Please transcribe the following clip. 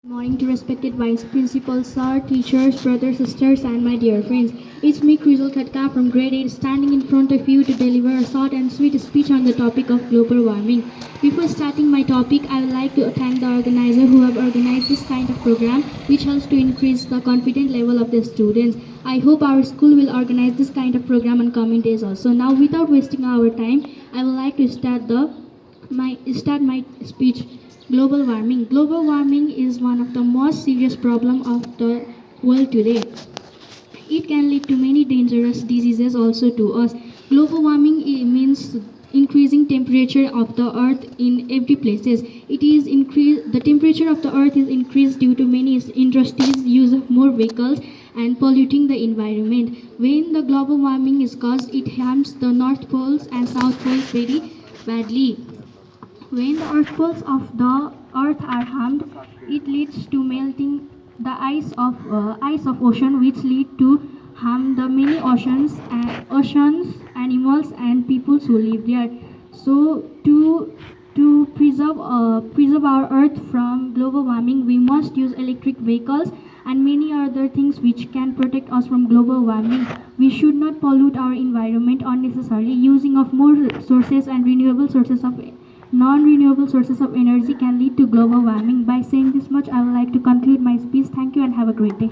Morning to respected vice principals, sir, teachers, brothers, sisters, and my dear friends. It's me, Krizal Khatka from grade 8, standing in front of you to deliver a short and sweet speech on the topic of global warming. Before starting my topic, I would like to thank the organizer who have organized this kind of program, which helps to increase the confidence level of the students. I hope our school will organize this kind of program on coming days also. Now, without wasting our time, I would like to start my speech. Global warming. Global warming is one of the most serious problems of the world today. It can lead to many dangerous diseases also to us. Global warming means increasing temperature of the earth in every places. It is the temperature of the earth is increased due to many industries use of more vehicles and polluting the environment. When the global warming is caused, it harms the north poles and south poles very badly. When the earth poles of the earth are harmed, it leads to melting the ice of ocean, which lead to harm the many oceans, animals, and peoples who live there. So to preserve our earth from global warming, we must use electric vehicles and many other things which can protect us from global warming. We should not pollute our environment unnecessarily. Using of more sources and renewable sources of non-renewable sources of energy can lead to global warming. By saying this much, I would like to conclude my speech. Thank you and have a great day.